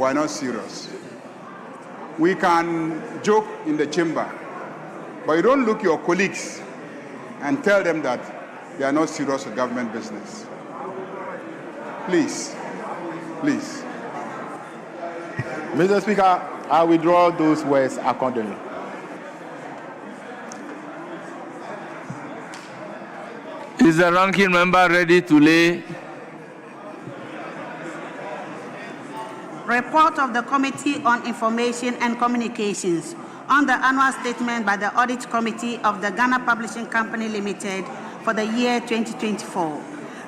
we are not serious. We can joke in the chamber, but you don't look your colleagues and tell them that they are not serious with government business. Please, please. Mr. Speaker, I withdraw those words accordingly. Is the ranking member ready to lay? Report of the Committee on Information and Communications on the annual statement by the Audit Committee of the Ghana Publishing Company Limited for the year 2024.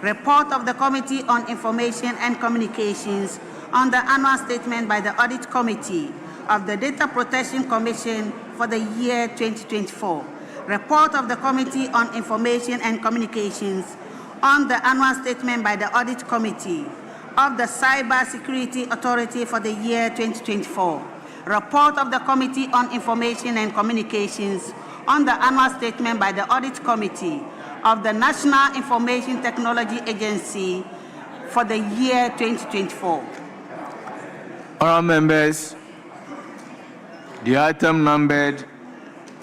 Report of the Committee on Information and Communications on the annual statement by the Audit Committee of the Data Protection Commission for the year 2024. Report of the Committee on Information and Communications on the annual statement by the Audit Committee of the Cyber Security Authority for the year 2024. Report of the Committee on Information and Communications on the annual statement by the Audit Committee of the National Information Technology Agency for the year 2024. Honourable members, the item numbered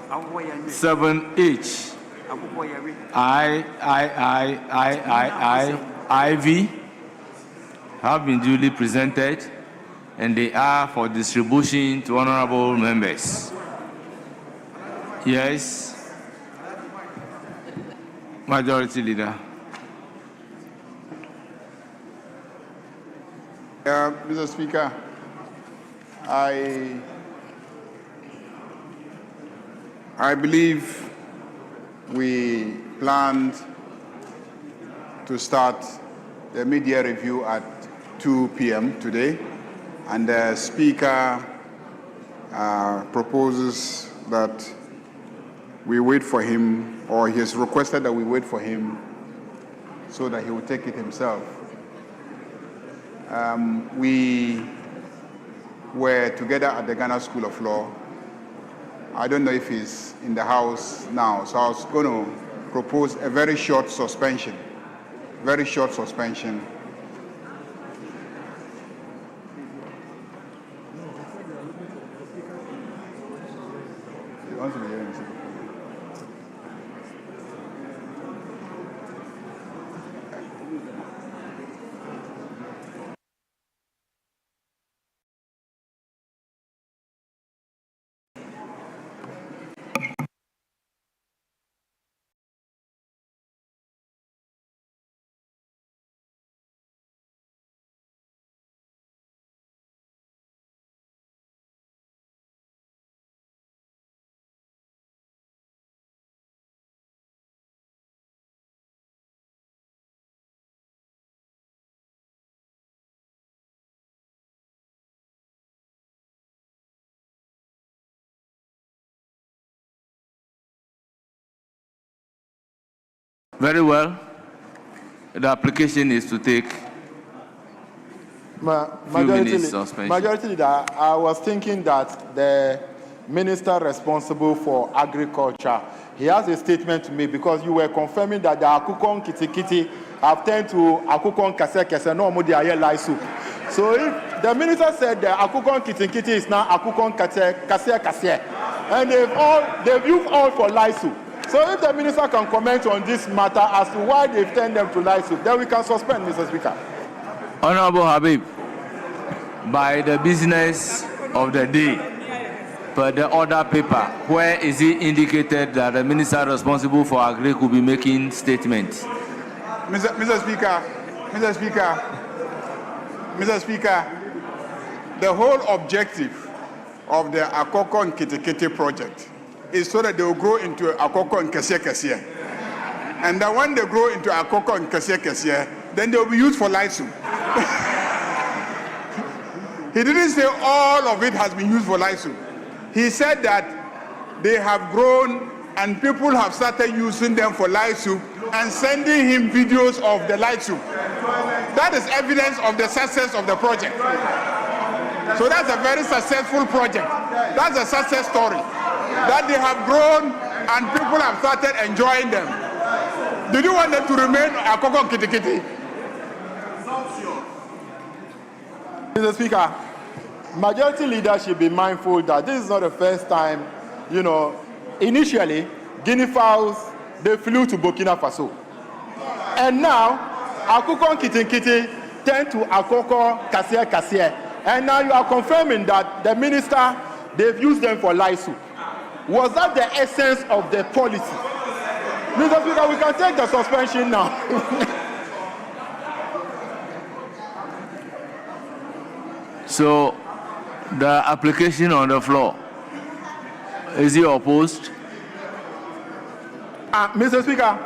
7H, IV have been duly presented, and they are for distribution to honourable members. Yes, Majority Leader. Mr. Speaker, I believe we planned to start the media review at 2 p.m. today, and the Speaker proposes that we wait for him, or he has requested that we wait for him so that he will take it himself. We were together at the Ghana School of Law. I don't know if he's in the House now, so I was going to propose a very short suspension. Very short suspension. Very well. The application is to take Majority Leader, I was thinking that the Minister responsible for Agriculture, he has a statement to make, because you were confirming that the Akukon Kitikiti have turned to Akukon Kase Kase, no more the light soup. So if the Minister said the Akukon Kitikiti is now Akukon Kase Kase, and they've used all for light soup. So if the Minister can comment on this matter as to why they've turned them to light soup, then we can suspend, Mr. Speaker. Honourable Habib, by the business of the day, per the order paper, where is it indicated that the Minister responsible for Agri could be making statements? Mr. Speaker, the whole objective of the Akoko Nkitikiti project is so that they will grow into Akoko Nkese Kese. And that when they grow into Akoko Nkese Kese, then they will be used for light soup. He didn't say all of it has been used for light soup. He said that they have grown and people have started using them for light soup and sending him videos of the light soup. That is evidence of the success of the project. So that's a very successful project. That's a success story. That they have grown and people have started enjoying them. Did you want them to remain Akoko Kitikiti? Mr. Speaker, majority leader should be mindful that this is not the first time, initially, guinea fowls, they flew to Burkina Faso. And now, Akukon Kitinkiti turned to Akoko Kasier. And now you are confirming that the minister, they've used them for lice soup. Was that the essence of the policy? Mr. Speaker, we can take the suspension now. So, the application on the floor, is it opposed? Mr. Speaker,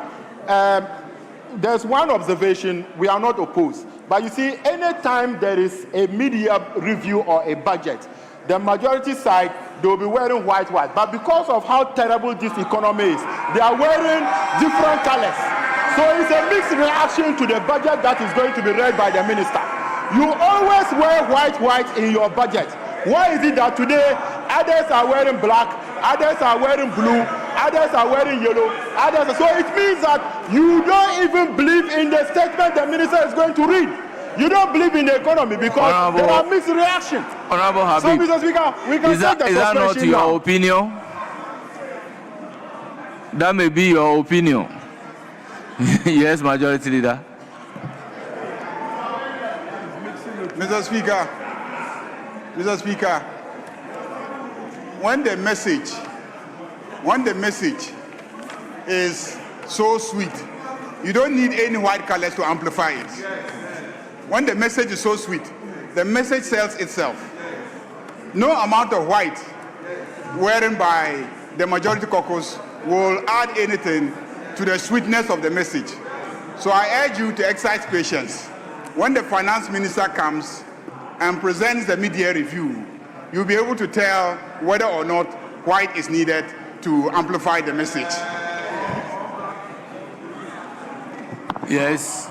there's one observation: we are not opposed. But you see, anytime there is a media review or a budget, the majority side, they'll be wearing white. But because of how terrible this economy is, they are wearing different colors. So it's a mixed reaction to the budget that is going to be read by the minister. You always wear white in your budget. Why is it that today others are wearing black, others are wearing blue, others are wearing yellow, so it means that you don't even believe in the statement the minister is going to read. You don't believe in the economy because there are mixed reactions. Honorable Habib, so, Mr. Speaker, we can take the suspension now. Is that not your opinion? That may be your opinion. Yes, Majority Leader. Mr. Speaker, when the message is so sweet, you don't need any white colors to amplify it. When the message is so sweet, the message sells itself. No amount of white wearing by the majority caucus will add anything to the sweetness of the message. So I urge you to exercise patience. When the finance minister comes and presents the media review, you'll be able to tell whether or not white is needed to amplify the message. Yes.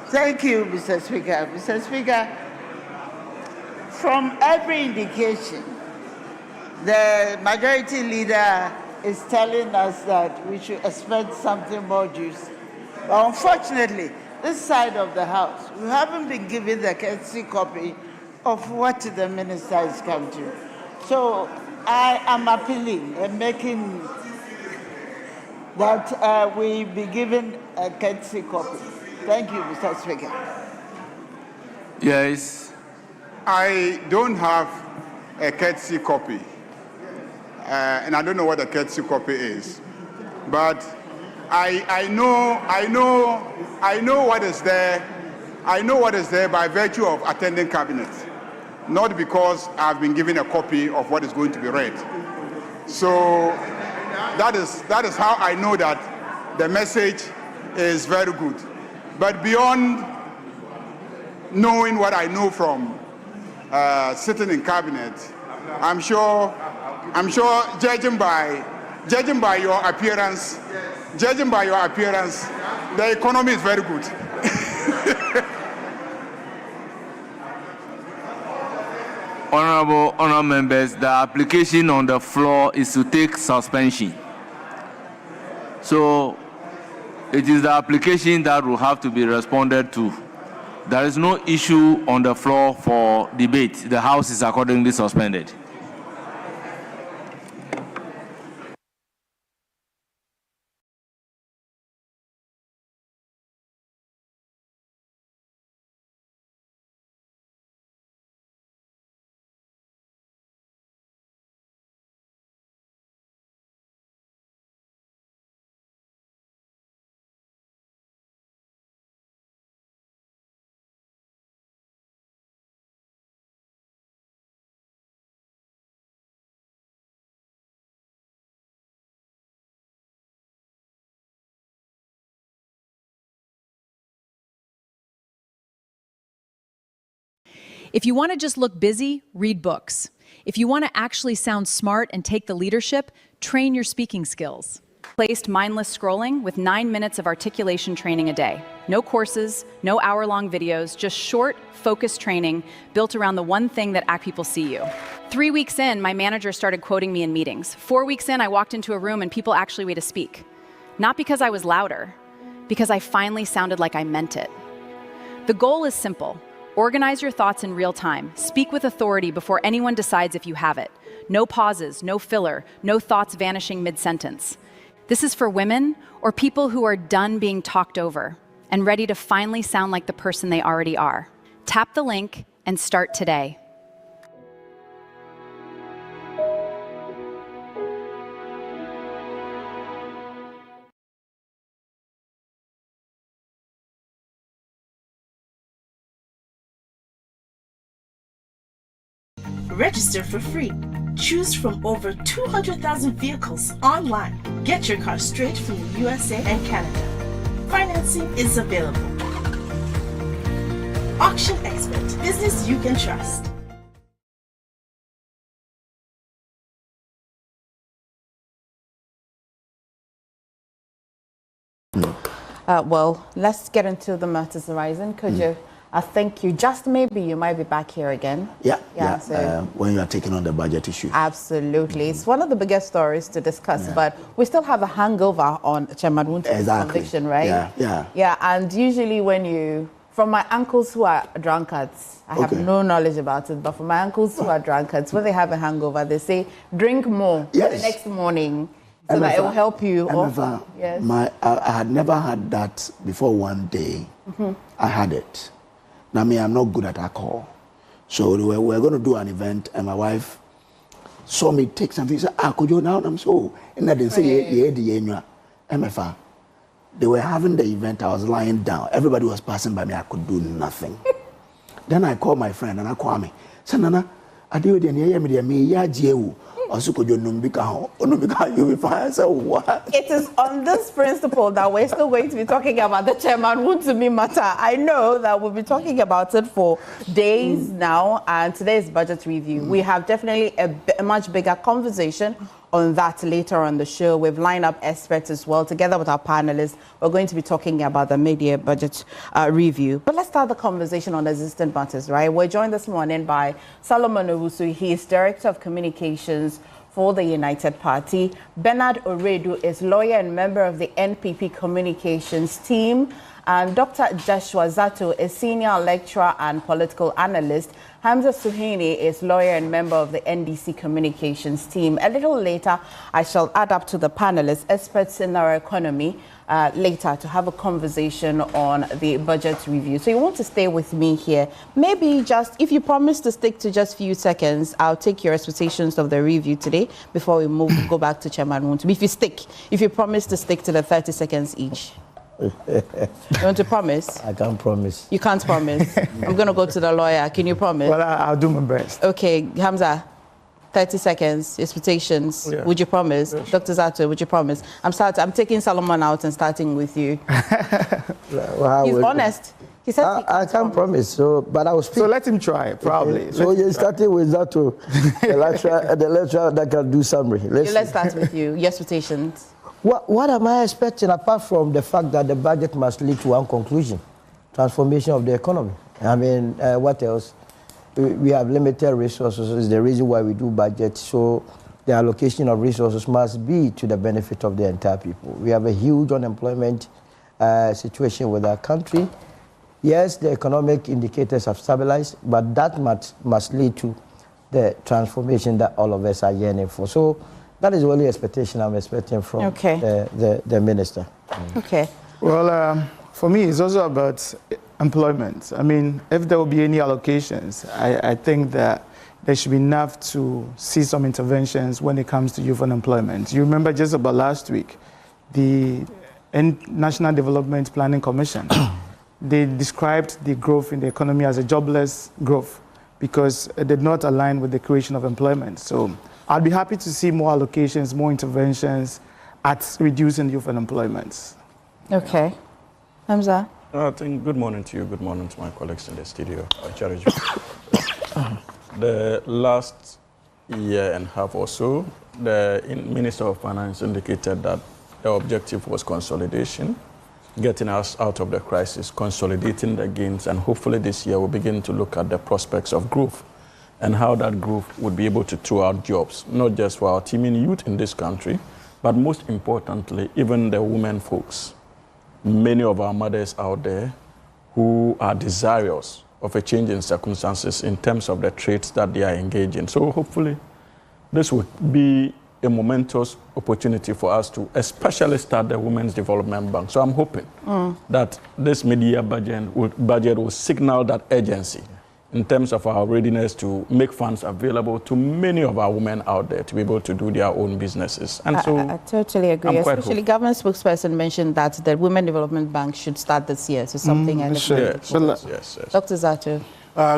Thank you, Mr. Speaker. Mr. Speaker, from every indication, the majority leader is telling us that we should expect something more juicy. But unfortunately, this side of the House, we haven't been given the courtesy copy of what the minister has come to. So I am appealing and making that we be given a courtesy copy. Thank you, Mr. Speaker. Yes. I don't have a courtesy copy, and I don't know what a courtesy copy is, but I know what is there. I know what is there by virtue of attending cabinet, not because I've been given a copy of what is going to be read. So that is how I know that the message is very good. But beyond knowing what I know from sitting in cabinet, I'm sure judging by your appearance, the economy is very good. Honorable members, the application on the floor is to take suspension. So it is the application that will have to be responded to. There is no issue on the floor for debate. The House is accordingly suspended. If you want to just look busy, read books. If you want to actually sound smart and take the leadership, train your speaking skills. Replaced mindless scrolling with 9 minutes of articulation training a day. No courses, no hour-long videos, just short, focused training built around the one thing that ACT people see you. 3 weeks in, my manager started quoting me in meetings. 4 weeks in, I walked into a room and people actually waited to speak. Not because I was louder, because I finally sounded like I meant it. The goal is simple. Organize your thoughts in real time. Speak with authority before anyone decides if you have it. No pauses, no filler, no thoughts vanishing mid-sentence. This is for women or people who are done being talked over and ready to finally sound like the person they already are. Tap the link and start today. Register for free. Choose from over 200,000 vehicles online. Get your car straight from the USA and Canada. Financing is available. Auction Expert, business you can trust. Well, let's get into the matters arising. Kojo, I think you might be back here again. Yeah. So When you are taking on the budget issue. absolutely. It's one of the biggest stories to discuss, but we still have a hangover on Chairman Wunti's conviction, right? Yeah, and usually from my uncles who are drunkards, I have no knowledge about it, but for my uncles who are drunkards, when they have a hangover, they say, drink more the next morning so that it will help you. Yes. I had never had that before one day. I had it. Now, I'm not good at alcohol. So we were going to do an event, and my wife saw me take something. She said, could you now? I'm so. And I didn't say, MFA. They were having the event. I was lying down. Everybody was passing by me. I could do nothing. Then I called my friend, and I called me. I said, Nana, I do it. You'll be fine. I said, what? It is on this principle that we're still going to be talking about the Chairman Wontumi matter. I know that we'll be talking about it for days now, and today's budget review. We have definitely a much bigger conversation on that later on the show. We've lined up experts as well. Together with our panelists, we're going to be talking about the mid-year budget review. But let's start the conversation on existing matters, right? We're joined this morning by Solomon Owusu. He is Director of Communications for the United Party. Bernard Oredu is lawyer and member of the NPP Communications team. And Dr. Joshua Zato is senior lecturer and political analyst. Hamza Suhini is lawyer and member of the NDC Communications team. A little later, I shall add up to the panelists, experts in our economy, later to have a conversation on the budget review. So you want to stay with me here. Maybe just, if you promise to stick to just a few seconds, I'll take your expectations of the review today before we go back to Chairman Wontumi. If you promise to stick to the 30 seconds each. You want to promise? I can't promise. You can't promise. I'm going to go to the lawyer. Can you promise? Well, I'll do my best. Okay, Hamza, 30 seconds, expectations. Yeah. Would you promise? Yeah, sure. Dr. Zato, would you promise? I'm taking Solomon out and starting with you. Well, he's honest. He said I can't promise, but I will speak. So let him try, probably. Okay. So you're starting with Zato, the lecturer that can do summary. Let's start with you. Your expectations. What am I expecting apart from the fact that the budget must lead to one conclusion? Transformation of the economy. I mean, what else? We have limited resources. It's the reason why we do budget. So the allocation of resources must be to the benefit of the entire people. We have a huge unemployment situation with our country. Yes, the economic indicators have stabilized, but that must lead to the transformation that all of us are yearning for. So that is the only expectation I'm expecting from the minister. Okay. Well, for me, it's also about employment. I mean, if there will be any allocations, I think that there should be enough to see some interventions when it comes to youth unemployment. You remember just about last week, the National Development Planning Commission, they described the growth in the economy as a jobless growth because it did not align with the creation of employment. So I'd be happy to see more allocations, more interventions at reducing youth unemployment. Okay. Hamza? I think good morning to you, good morning to my colleagues in the studio. The last year and a half or so, the Minister of Finance indicated that the objective was consolidation, getting us out of the crisis, consolidating the gains, and hopefully this year we'll begin to look at the prospects of growth and how that growth would be able to throw out jobs, not just for our teeming youth in this country, but most importantly, even the women folks. Many of our mothers out there who are desirous of a change in circumstances in terms of the trades that they are engaged in. So hopefully this will be a momentous opportunity for us to especially start the Women's Development Bank. So I'm hoping that this mid-year budget will signal that urgency in terms of our readiness to make funds available to many of our women out there to be able to do their own businesses. And so I totally agree. Especially government spokesperson mentioned that the Women Development Bank should start this year. So something yes. Dr. Zato.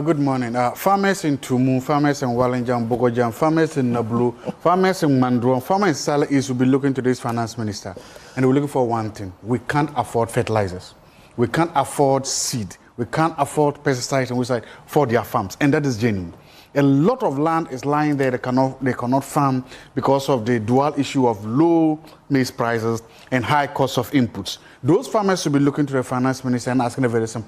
Good morning. Farmers in Tumu, farmers in Wallinjam, Bogojam, farmers in Nablu, farmers in Mandron, farmers in Salah East will be looking to this finance minister. And we're looking for one thing. We can't afford fertilizers. We can't afford seed. We can't afford pesticides and weeds for their farms. And that is genuine. A lot of land is lying there they cannot farm because of the dual issue of low maize prices and high cost of inputs. Those farmers should be looking to the finance minister and asking a very simple